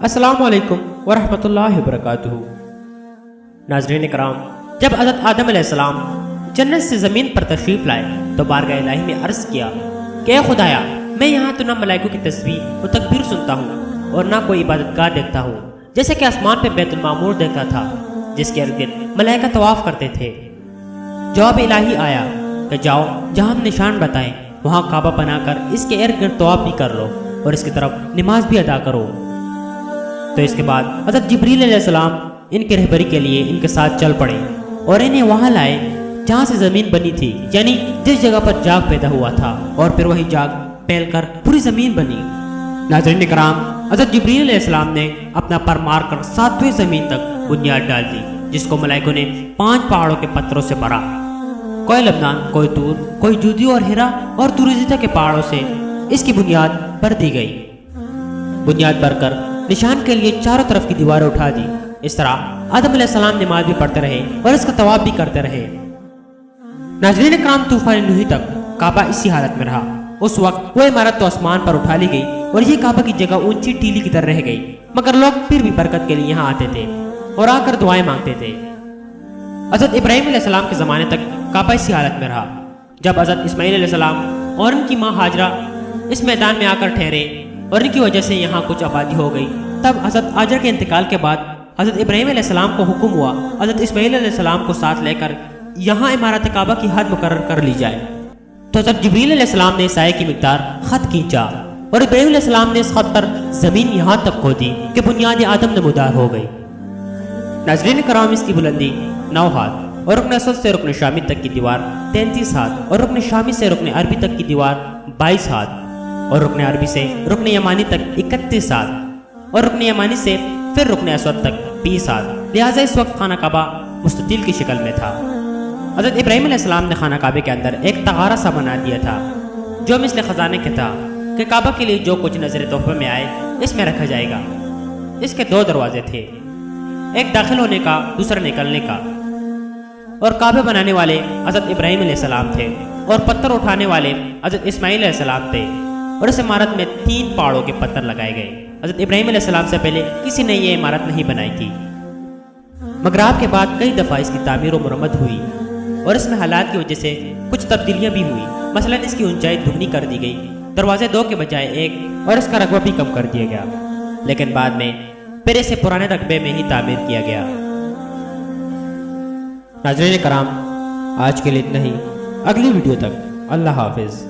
السلام علیکم ورحمۃ اللہ وبرکاتہ۔ ناظرین کرام، جب حضرت آدم علیہ السلام جنت سے زمین پر تشریف لائے تو بارگاہ الہی میں عرض کیا کہ اے خدایا، میں یہاں تو نہ ملائکوں کی تسبیح و تکبیر سنتا ہوں اور نہ کوئی عبادت گاہ دیکھتا ہوں، جیسے کہ آسمان پہ بیت المعمور دیکھتا تھا جس کے ارد گرد ملائکہ طواف کرتے تھے۔ جواب الہی آیا کہ جاؤ، جہاں ہم نشان بتائیں وہاں کعبہ بنا کر اس کے ارد گرد طواف بھی کر لو اور اس کی طرف نماز بھی ادا کرو۔ تو اس کے بعد حضرت جبریل علیہ السلام ان کی رہبری کے لیے ان کے ساتھ چل پڑے اور انہیں وہاں لائے جہاں سے زمین بنی تھی، یعنی جس جگہ پر جاگ پیدا ہوا تھا، اور پھر وہی جاگ پھیل کر پوری زمین بنی۔ ناظرین کرام، حضرت جبریل علیہ السلام نے اپنا پر مار کر 7ویں زمین تک بنیاد ڈال دی، جس کو ملائکوں نے 5 پہاڑوں کے پتھروں سے بھرا۔ کوئی لبنان، کوئی طور، کوئی جودی اور ہیرا اور طورزیتا کے پہاڑوں سے اس کی بنیاد بھر دی گئی۔ بنیاد بھر کر نشان کے لیے چاروں طرف کی دیواریں اٹھا دی۔ اس طرح آدم علیہ السلام نماز بھی پڑھتے رہے اور اس کا طواف بھی کرتے رہے۔ ناظرین کرام، طوفان نوح تک کعبہ اسی حالت میں رہا۔ اس وقت وہ عمارت تو آسمان پر اٹھا لی گئی اور یہ کعبہ کی جگہ اونچی ٹیلی کی طرح رہ گئی، مگر لوگ پھر بھی برکت کے لیے یہاں آتے تھے اور آ کر دعائیں مانگتے تھے۔ حضرت ابراہیم علیہ السلام کے زمانے تک کعبہ اسی حالت میں رہا۔ جب حضرت اسماعیل علیہ السلام اور ان کی ماں ہاجرہ اس میدان میں آ کر ٹھہرے اور ان کی وجہ سے یہاں کچھ آبادی ہو گئی، تب حضرت ہاجرہ کے انتقال کے بعد حضرت ابراہیم علیہ السلام کو حکم ہوا حضرت اسماعیل علیہ السلام کو ساتھ لے کر یہاں عمارت کعبہ کی حد مقرر کر لی جائے۔ تو حضرت جبریل علیہ السلام نے سائے کی مقدار خط کھینچا اور ابراہیم علیہ السلام نے اس خط پر زمین یہاں تک کھو دی کہ بنیاد آدم نمودار ہو گئی۔ ناظرین کرام، اس کی بلندی 9 ہاتھ اور رکن اسود سے رکن شامی تک کی دیوار 33 ہاتھ اور رکن شامی سے رکن عربی تک کی دیوار 22 ہاتھ اور رکن عربی سے رکن یمانی تک 31 ہاتھ اور رکن یمانی سے پھر رکن اسود تک 20 ہاتھ۔ لہٰذا اس وقت خانہ کعبہ مستطیل کی شکل میں تھا۔ حضرت ابراہیم علیہ السلام نے خانہ کعبے کے اندر ایک تغارہ سا بنا دیا تھا جو مثل خزانے کے تھا کہ کعبہ کے لیے جو کچھ نظر تحفے میں آئے اس میں رکھا جائے گا۔ اس کے 2 دروازے تھے، ایک داخل ہونے کا، دوسرا نکلنے کا، اور کعبے بنانے والے حضرت ابراہیم علیہ السلام تھے اور پتھر اٹھانے والے حضرت اسماعیل علیہ السلام تھے، اور اس عمارت میں 3 پہاڑوں کے پتھر لگائے گئے۔ حضرت ابراہیم علیہ السلام سے پہلے کسی نے یہ عمارت نہیں بنائی تھی، مگر آپ کے بعد کئی دفعہ اس کی تعمیر و مرمت ہوئی اور اس میں حالات کی وجہ سے کچھ تبدیلیاں بھی ہوئی۔ مثلا اس کی اونچائی دگنی کر دی گئی، دروازے 2 کے بجائے 1، اور اس کا رقبہ بھی کم کر دیا گیا، لیکن بعد میں پھر اسے پرانے رقبے میں ہی تعمیر کیا گیا۔ ناظرین کرام، آج کے لیے اتنا ہی، اگلی ویڈیو تک اللہ حافظ۔